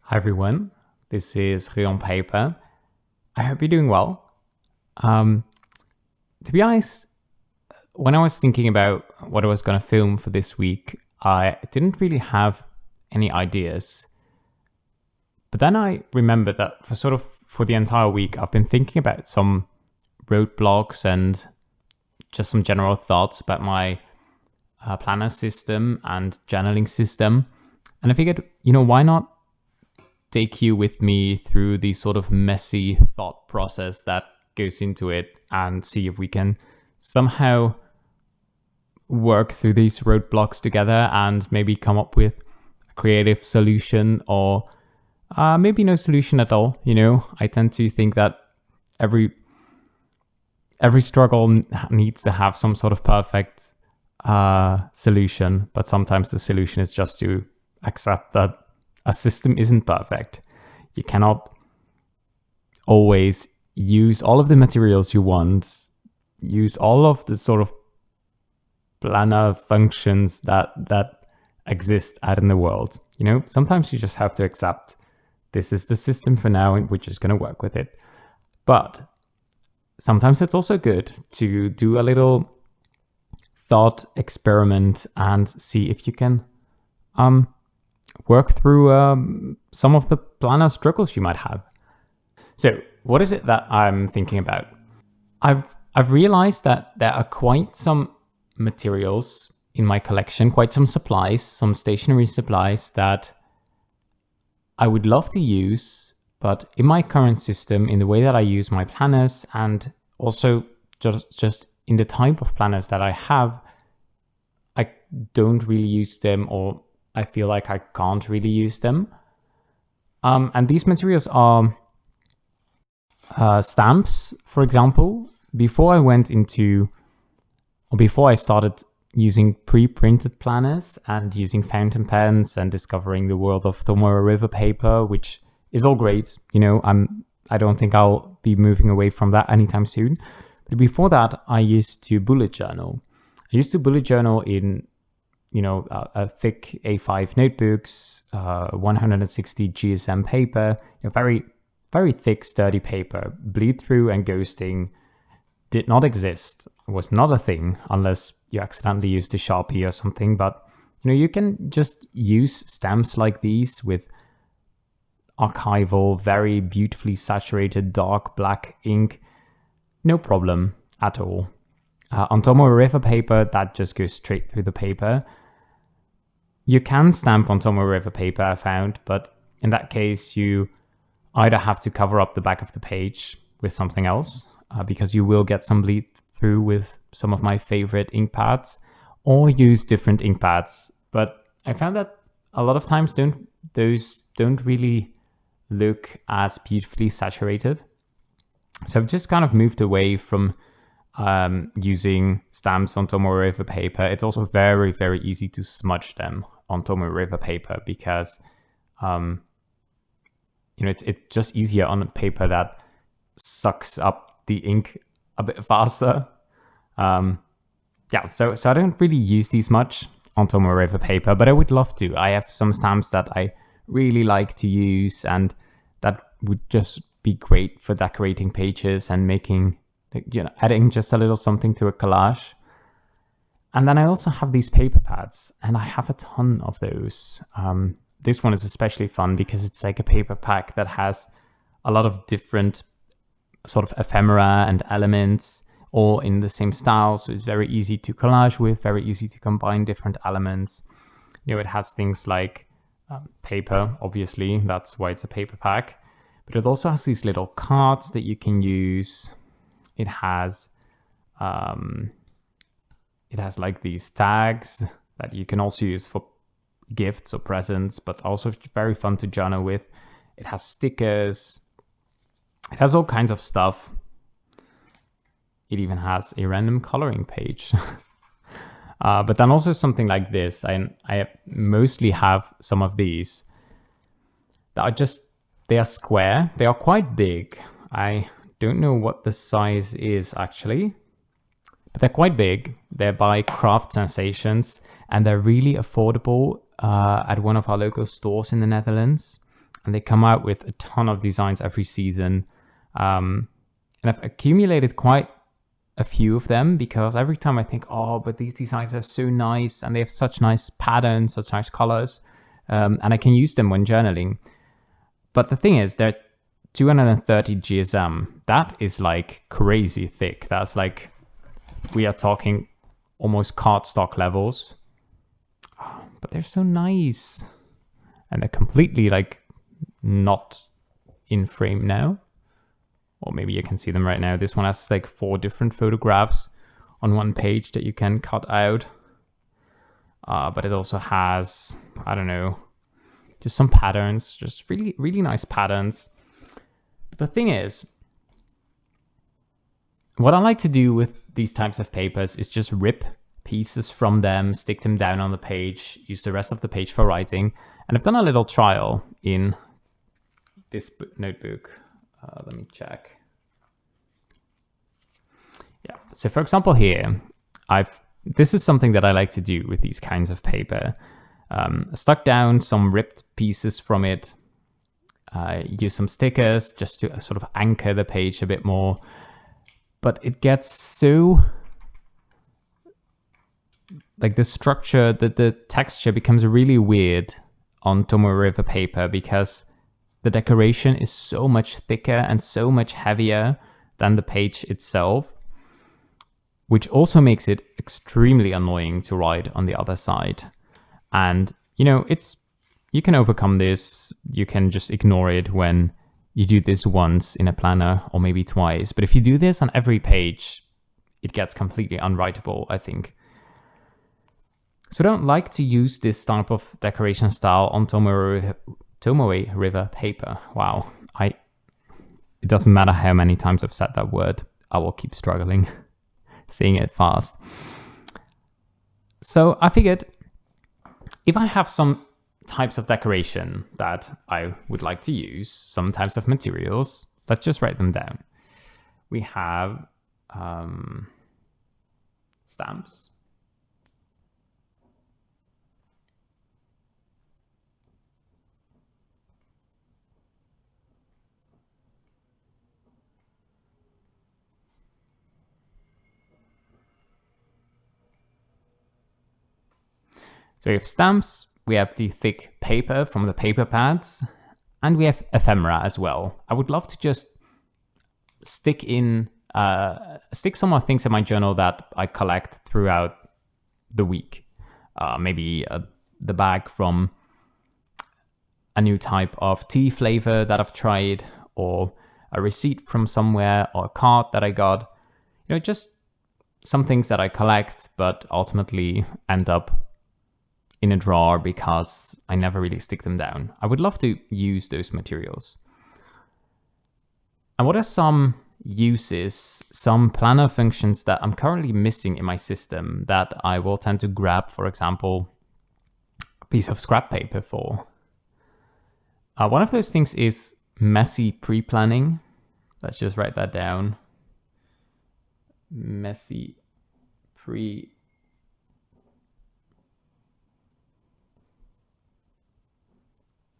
Hi everyone, this is Rion Paper. I hope you're doing well. To be honest, when I was thinking about what I was going to film for this week, I didn't really have any ideas. But then I remembered that for the entire week, I've been thinking about some roadblocks and just some general thoughts about my planner system and journaling system. And I figured, why not take you with me through the sort of messy thought process that goes into it and see if we can somehow work through these roadblocks together and maybe come up with a creative solution or maybe no solution at all. I tend to think that every struggle needs to have some sort of perfect solution, but sometimes the solution is just to accept that a system isn't perfect. You cannot always use all of the materials you want, use all of the sort of planner functions that exist out in the world. Sometimes you just have to accept this is the system for now and we're just going to work with it. But sometimes it's also good to do a little thought experiment and see if you can work through some of the planner struggles you might have. So what is it that I'm thinking about? I've realized that there are quite some materials in my collection, quite some supplies, some stationery supplies that I would love to use, but in my current system, in the way that I use my planners and also just in the type of planners that I have, I don't really use them, or I feel like I can't really use them. And these materials are stamps, for example. Before I started using pre-printed planners and using fountain pens and discovering the world of Tomoe River paper, which is all great. I don't think I'll be moving away from that anytime soon. But before that, I used to bullet journal. I used to bullet journal in a thick A5 notebooks, 160 GSM paper, very, very thick, sturdy paper. Bleed through and ghosting did not exist. It was not a thing unless you accidentally used a Sharpie or something. But, you can just use stamps like these with archival, very beautifully saturated dark black ink. No problem at all. On Tomoe River paper, that just goes straight through the paper. You can stamp on Tomoe River paper, I found, but in that case, you either have to cover up the back of the page with something else, because you will get some bleed through with some of my favorite ink pads, or use different ink pads. But I found that a lot of times those don't really look as beautifully saturated. So I've just kind of moved away from using stamps on Tomoe River paper. It's also very, very easy to smudge them on Tomoe River paper because it's just easier on a paper that sucks up the ink a bit faster. So I don't really use these much on Tomoe River paper, but I would love to. I have some stamps that I really like to use, and that would just be great for decorating pages and making, adding just a little something to a collage. And then I also have these paper pads, and I have a ton of those. This one is especially fun because it's like a paper pack that has a lot of different sort of ephemera and elements, all in the same style. So it's very easy to collage with, very easy to combine different elements. It has things like paper, obviously, that's why it's a paper pack. But it also has these little cards that you can use. It has like these tags that you can also use for gifts or presents, but also very fun to journal with. It has stickers. It has all kinds of stuff. It even has a random coloring page. But then also something like this. I mostly have some of these that they are square. They are quite big. I don't know what the size is actually, but they're quite big. They're by Craft Sensations, and they're really affordable at one of our local stores in the Netherlands. and they come out with a ton of designs every season. And I've accumulated quite a few of them because every time I think, oh, but these designs are so nice and they have such nice patterns, such nice colors, and I can use them when journaling. But the thing is, they're 230 GSM. That is like crazy thick. That's like, we are talking almost cardstock levels. Oh, but they're so nice. And they're completely like not in frame now. Or maybe you can see them right now. This one has like 4 different photographs on one page that you can cut out. But it also has, I don't know, just some patterns, just really, really nice patterns. But the thing is, what I like to do with these types of papers is just rip pieces from them, stick them down on the page, use the rest of the page for writing. And I've done a little trial in this notebook. Let me check. Yeah. So for example, here, this is something that I like to do with these kinds of paper. Stuck down some ripped pieces from it. Use some stickers just to sort of anchor the page a bit more. But it gets so, like the structure, the texture becomes really weird on Tomoe River paper because the decoration is so much thicker and so much heavier than the page itself, which also makes it extremely annoying to write on the other side. And, you know, you can overcome this. You can just ignore it when you do this once in a planner or maybe twice. But if you do this on every page, it gets completely unwritable, I think. So I don't like to use this type of decoration style on Tomoe River paper. Wow. It doesn't matter how many times I've said that word. I will keep struggling saying it fast. So I figured if I have some types of decoration that I would like to use, some types of materials, let's just write them down. We have stamps. So we have stamps, we have the thick paper from the paper pads, and we have ephemera as well. I would love to just stick some more things in my journal that I collect throughout the week. Maybe the bag from a new type of tea flavor that I've tried, or a receipt from somewhere, or a card that I got. You know, just some things that I collect, but ultimately end up in a drawer because I never really stick them down. I would love to use those materials. And what are some uses, some planner functions that I'm currently missing in my system that I will tend to grab, for example, a piece of scrap paper for? One of those things is messy pre-planning. Let's just write that down. Messy pre-planning.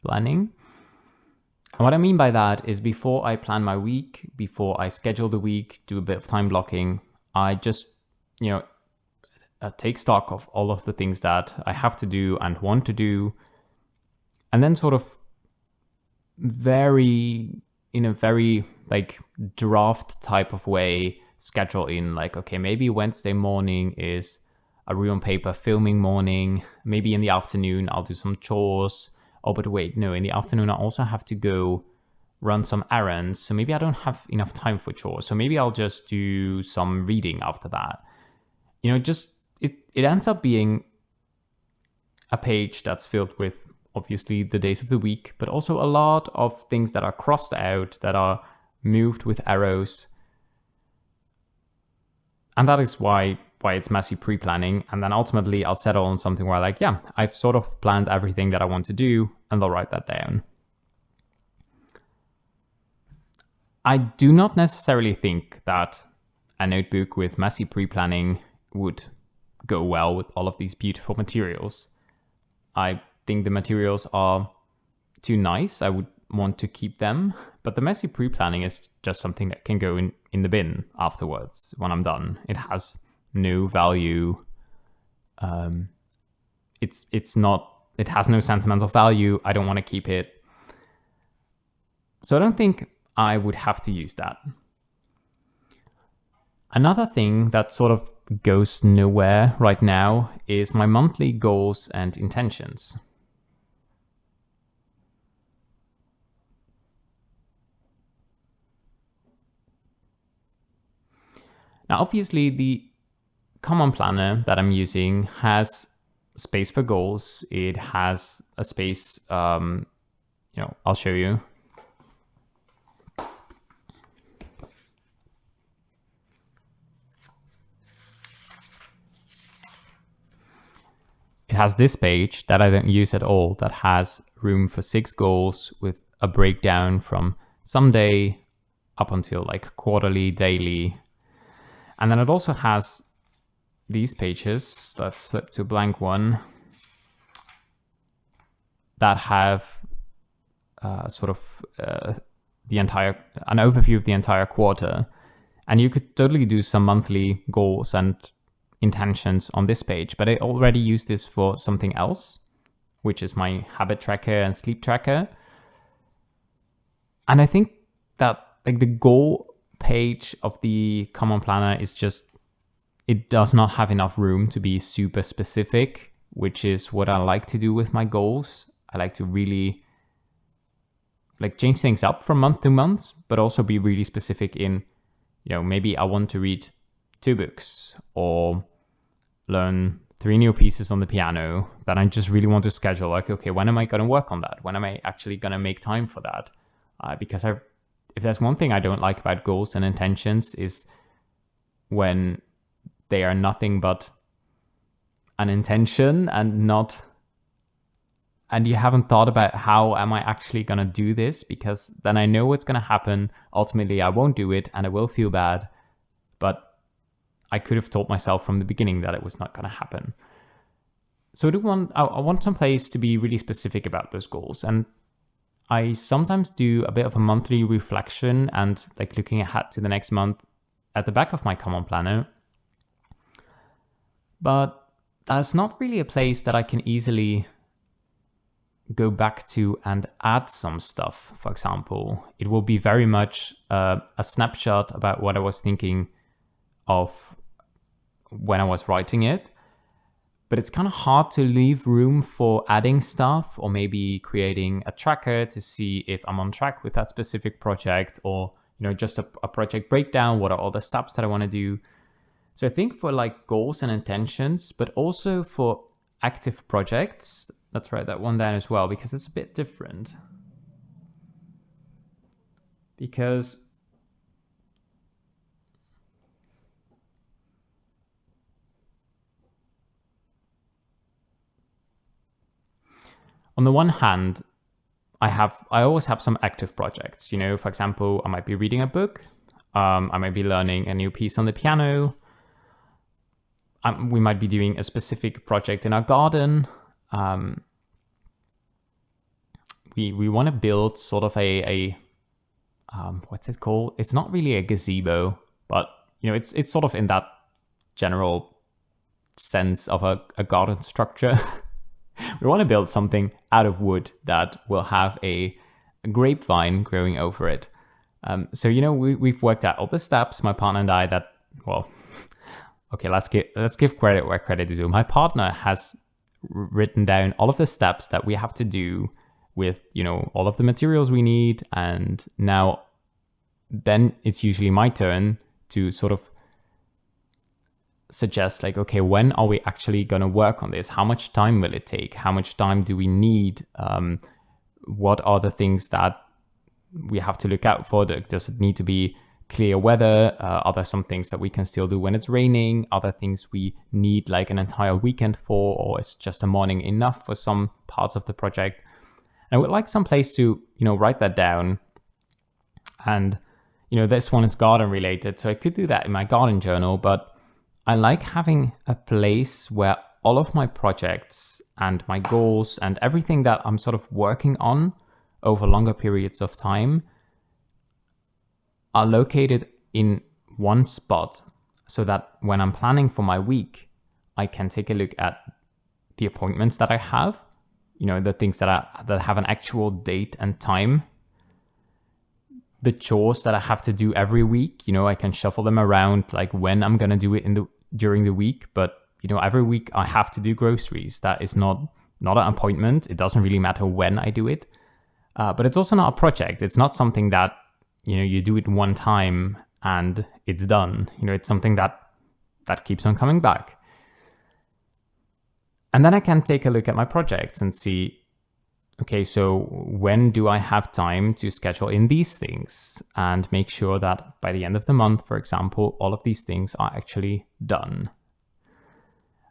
And what I mean by that is before I plan my week, before I schedule the week, do a bit of time blocking, I just, take stock of all of the things that I have to do and want to do, and then sort of in a very like draft type of way, schedule in like, okay, maybe Wednesday morning is a real on paper filming morning. Maybe in the afternoon, I'll do some chores. Oh, but wait, no, in the afternoon, I also have to go run some errands. So maybe I don't have enough time for chores. So maybe I'll just do some reading after that. It ends up being a page that's filled with obviously the days of the week, but also a lot of things that are crossed out, that are moved with arrows. And that is why it's messy pre-planning. And then ultimately I'll settle on something where like, yeah, I've sort of planned everything that I want to do, and I'll write that down. I do not necessarily think that a notebook with messy pre-planning would go well with all of these beautiful materials. I think the materials are too nice. I would want to keep them. But the messy pre-planning is just something that can go in the bin afterwards when I'm done. It has no value. It has no sentimental value. I don't want to keep it. So I don't think I would have to use that. Another thing that sort of goes nowhere right now is my monthly goals and intentions. Now, obviously, the common planner that I'm using has space for goals. It has a space, I'll show you. It has this page that I don't use at all that has room for 6 goals with a breakdown from someday up until like quarterly, daily. And then it also has these pages, let's flip to a blank one, that have an overview of the entire quarter. And you could totally do some monthly goals and intentions on this page, but I already use this for something else, which is my habit tracker and sleep tracker. And I think that like the goal page of the common planner is just, it does not have enough room to be super specific, which is what I like to do with my goals. I like to really like change things up from month to month, but also be really specific in, maybe I want to read 2 books or learn 3 new pieces on the piano that I just really want to schedule. Like, okay, when am I going to work on that? When am I actually going to make time for that? Because if there's one thing I don't like about goals and intentions is when they are nothing but an intention and you haven't thought about how am I actually going to do this, because then I know what's going to happen. Ultimately, I won't do it and I will feel bad, but I could have told myself from the beginning that it was not going to happen. So I want some place to be really specific about those goals. And I sometimes do a bit of a monthly reflection and like looking ahead to the next month at the back of my common planner. But that's not really a place that I can easily go back to and add some stuff. For example, it will be very much a snapshot about what I was thinking of when I was writing it. But it's kind of hard to leave room for adding stuff or maybe creating a tracker to see if I'm on track with that specific project, or just a project breakdown. What are all the steps that I want to do? So I think for like goals and intentions, but also for active projects, let's write that one down as well, because it's a bit different. Because on the one hand, I always have some active projects. For example, I might be reading a book. I might be learning a new piece on the piano. We might be doing a specific project in our garden. We want to build sort of a what's it called? It's not really a gazebo, but it's sort of in that general sense of a garden structure. We want to build something out of wood that will have a grapevine growing over it. So we've worked out all the steps, my partner and I, that, well, okay, let's give credit where credit is due. My partner has written down all of the steps that we have to do with all of the materials we need, and then it's usually my turn to sort of suggest like, okay, when are we actually going to work on this? How much time will it take? How much time do we need? What are the things that we have to look out for? Does it need to be clear weather? Are there some things that we can still do when it's raining? Are there things we need like an entire weekend for, or is just a morning enough for some parts of the project? And I would like some place to, write that down. And, this one is garden related, so I could do that in my garden journal, but I like having a place where all of my projects and my goals and everything that I'm sort of working on over longer periods of time are located in one spot, so that when I'm planning for my week, I can take a look at the appointments that I have, the things that have an actual date and time, the chores that I have to do every week. I can shuffle them around, like when I'm gonna do it during the week. But every week I have to do groceries. That is not an appointment. It doesn't really matter when I do it, but it's also not a project. It's not something that you do it one time and it's done. It's something that keeps on coming back. And then I can take a look at my projects and see, okay, so when do I have time to schedule in these things and make sure that by the end of the month, for example, all of these things are actually done.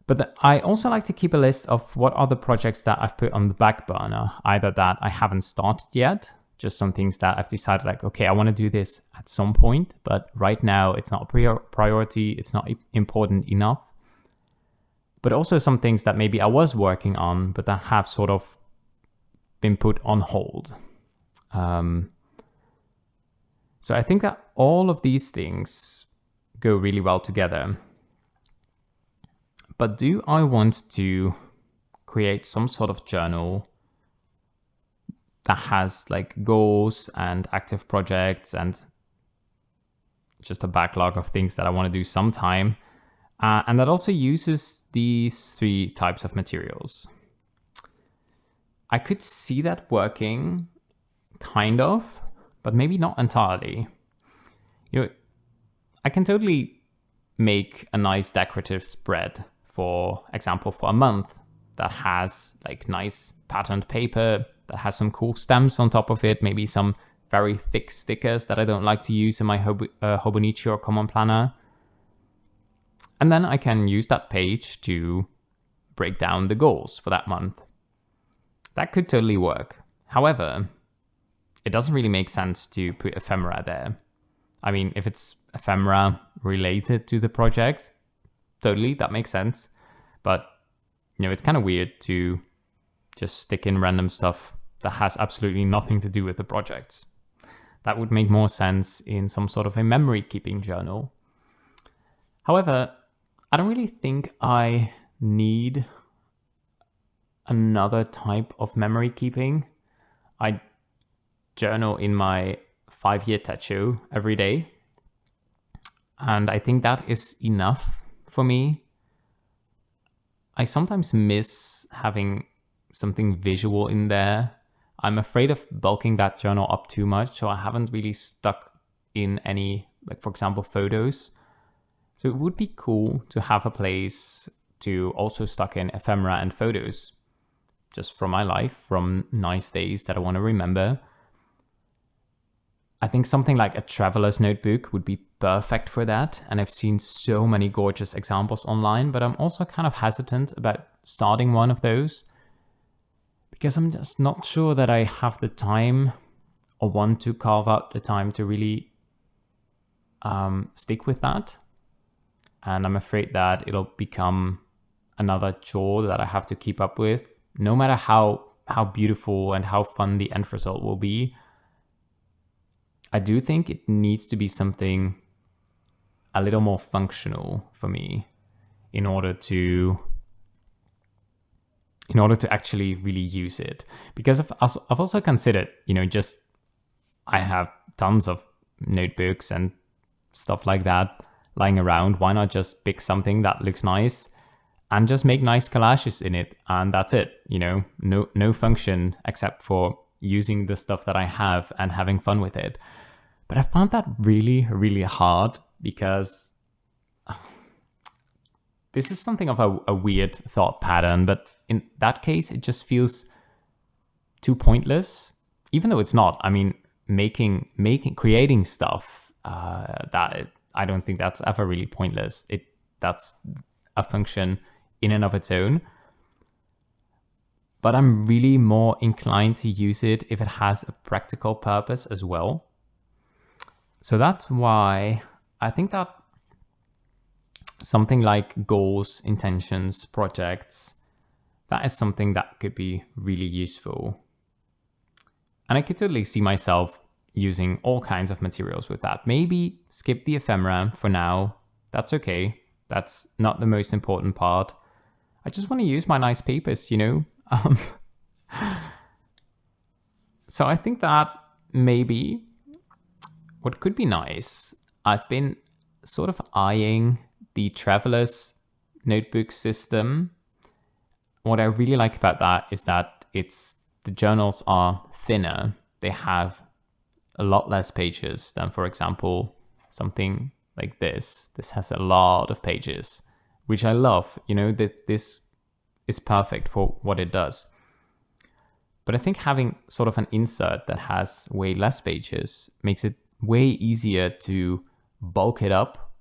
But I also like to keep a list of what are the projects that I've put on the back burner, either that I haven't started yet, just some things that I've decided like, okay, I want to do this at some point, but right now it's not a priority, it's not important enough. But also some things that maybe I was working on, but that have sort of been put on hold. So I think that all of these things go really well together. But do I want to create some sort of journal that has like goals and active projects and just a backlog of things that I want to do sometime? And that also uses these 3 types of materials. I could see that working, kind of, but maybe not entirely. I can totally make a nice decorative spread, for example, for a month that has like nice patterned paper, that has some cool stamps on top of it, maybe some very thick stickers that I don't like to use in my hobonichi or commonplanner. And then I can use that page to break down the goals for that month. That could totally work. However, it doesn't really make sense to put ephemera there. I mean, if it's ephemera related to the project, totally, that makes sense. But, it's kind of weird to just stick in random stuff that has absolutely nothing to do with the projects. That would make more sense in some sort of a memory keeping journal. However, I don't really think I need another type of memory keeping. I journal in my 5-year tattoo every day, and I think that is enough for me. I sometimes miss having something visual in there. I'm afraid of bulking that journal up too much, so I haven't really stuck in any, like for example, photos. So it would be cool to have a place to also stock in ephemera and photos, just from my life, from nice days that I want to remember. I think something like a traveler's notebook would be perfect for that. And I've seen so many gorgeous examples online, but I'm also kind of hesitant about starting one of those because I'm just not sure that I have the time or want to carve out the time to really stick with that. And I'm afraid that it'll become another chore that I have to keep up with, no matter how beautiful and how fun the end result will be. I do think it needs to be something a little more functional for me in order to actually really use it. Because I've also considered, I have tons of notebooks and stuff like that lying around. Why not just pick something that looks nice and just make nice collages in it? And that's it, no function except for using the stuff that I have and having fun with it. But I found that really, really hard because this is something of a weird thought pattern, but in that case, it just feels too pointless, even though it's not. I mean, creating stuff, I don't think that's ever really pointless. That's a function in and of its own. But I'm really more inclined to use it if it has a practical purpose as well. So that's why I think that something like goals, intentions, projects, that is something that could be really useful. And I could totally see myself using all kinds of materials with that. Maybe skip the ephemera for now. That's okay. That's not the most important part. I just want to use my nice papers, So I think that maybe what could be nice, I've been sort of eyeing the Traveler's notebook system. What I really like about that is that the journals are thinner. They have a lot less pages than, for example, something like this. This has a lot of pages, which I love. That this is perfect for what it does. But I think having sort of an insert that has way less pages makes it way easier to bulk it up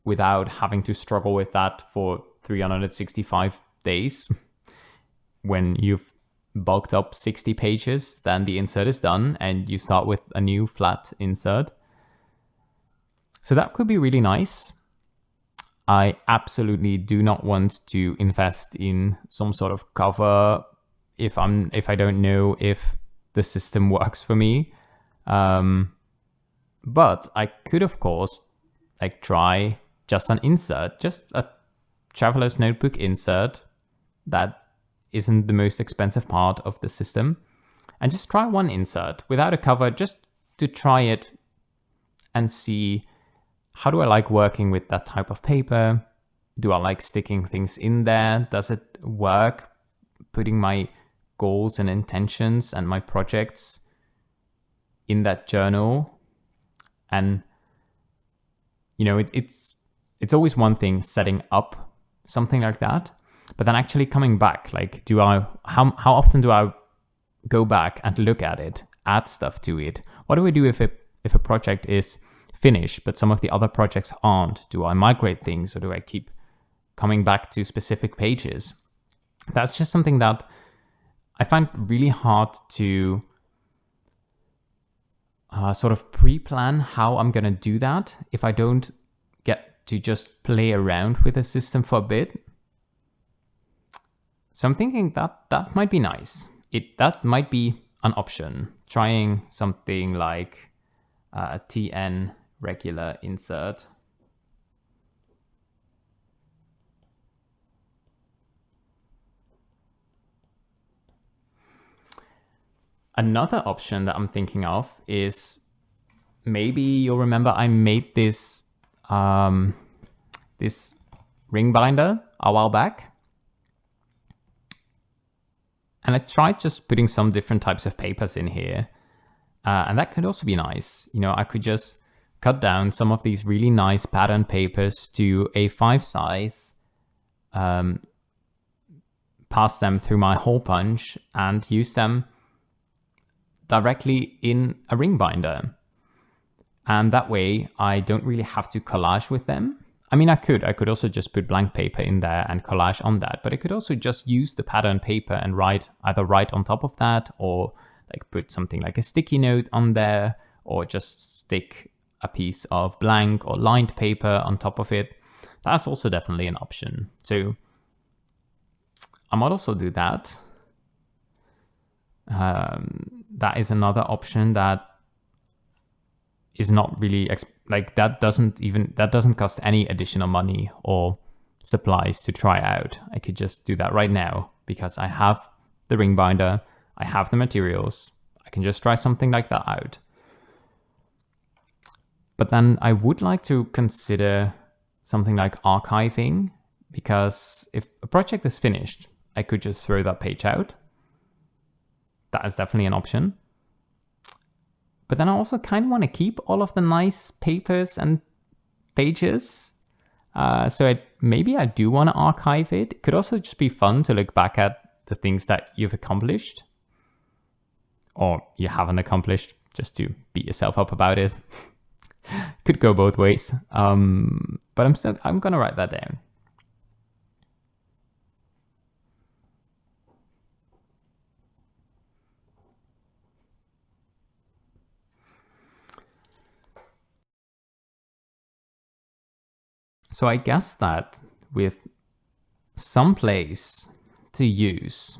without having to struggle with that for 365 days. When you've bulked up 60 pages, then the insert is done and you start with a new flat insert. So that could be really nice. I absolutely do not want to invest in some sort of cover if I don't know if the system works for me. But I could, of course, try just an insert, just a Traveler's Notebook insert that isn't the most expensive part of the system, and just try one insert without a cover, just to try it and see, how do I like working with that type of paper? Do I like sticking things in there? Does it work putting my goals and intentions and my projects in that journal? And it's always one thing setting up something like that, but then actually coming back, how often do I go back and look at it, add stuff to it? What do I do if a project is finished but some of the other projects aren't? Do I migrate things, or do I keep coming back to specific pages? That's just something that I find really hard to sort of pre-plan how I'm going to do that if I don't get to just play around with the system for a bit. So I'm thinking that might be nice. That might be an option, trying something like a TN regular insert. Another option that I'm thinking of is, maybe you'll remember I made this this ring binder a while back. And I tried just putting some different types of papers in here. And that could also be nice. I could just cut down some of these really nice pattern papers to A5 size, pass them through my hole punch, and use them directly in a ring binder. And that way I don't really have to collage with them. I mean, I could also just put blank paper in there and collage on that, but I could also just use the pattern paper and either write on top of that, or put something like a sticky note on there, or just stick a piece of blank or lined paper on top of it. That's also definitely an option. So I might also do that. That is another option that is not really that doesn't cost any additional money or supplies to try out. I could just do that right now because I have the ring binder, I have the materials. I can just try something like that out. But then I would like to consider something like archiving, because if a project is finished, I could just throw that page out. That is definitely an option. But then I also kind of want to keep all of the nice papers and pages. So maybe I do want to archive it. It could also just be fun to look back at the things that you've accomplished, or you haven't accomplished, just to beat yourself up about it. Could go both ways. But I'm going to write that down. So I guess that with some place to use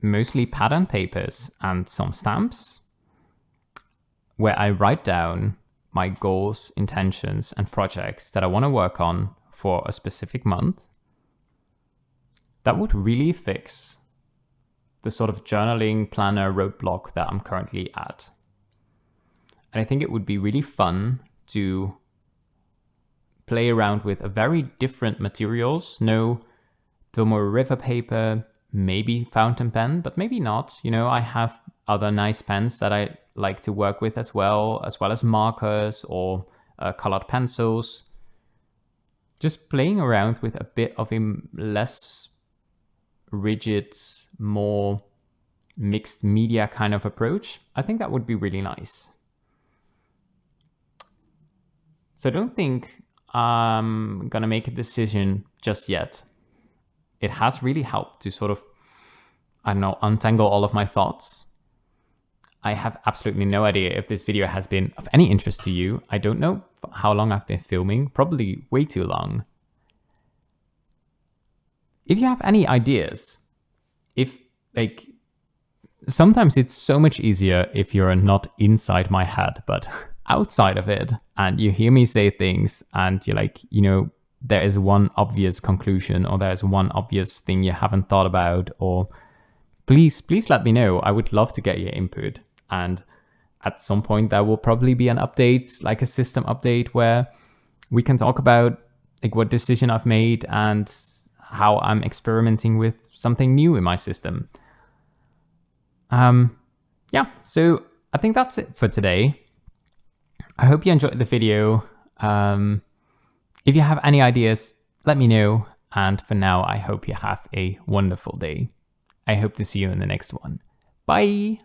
mostly pad and papers and some stamps, where I write down my goals, intentions, and projects that I want to work on for a specific month, that would really fix the sort of journaling planner roadblock that I'm currently at. And I think it would be really fun to play around with a very different materials. No Domo River paper, maybe fountain pen, but maybe not. You know, I have other nice pens that I like to work with as well as markers or colored pencils. Just playing around with a bit of a less rigid, more mixed media kind of approach. I think that would be really nice. So I don't think I'm gonna make a decision just yet. It has really helped to sort of, I don't know, untangle all of my thoughts. I have absolutely no idea if this video has been of any interest to you. I don't know how long I've been filming, probably way too long. If you have any ideas, sometimes it's so much easier if you're not inside my head, but outside of it, and you hear me say things and you're like, you know, there is one obvious conclusion or there's one obvious thing you haven't thought about, or please let me know. I would love to get your input. And at some point there will probably be an update, like a system update, where we can talk about like what decision I've made and how I'm experimenting with something new in my system. Yeah, so I think that's it for today. I hope you enjoyed the video. If you have any ideas, let me know. And for now, I hope you have a wonderful day. I hope to see you in the next one. Bye.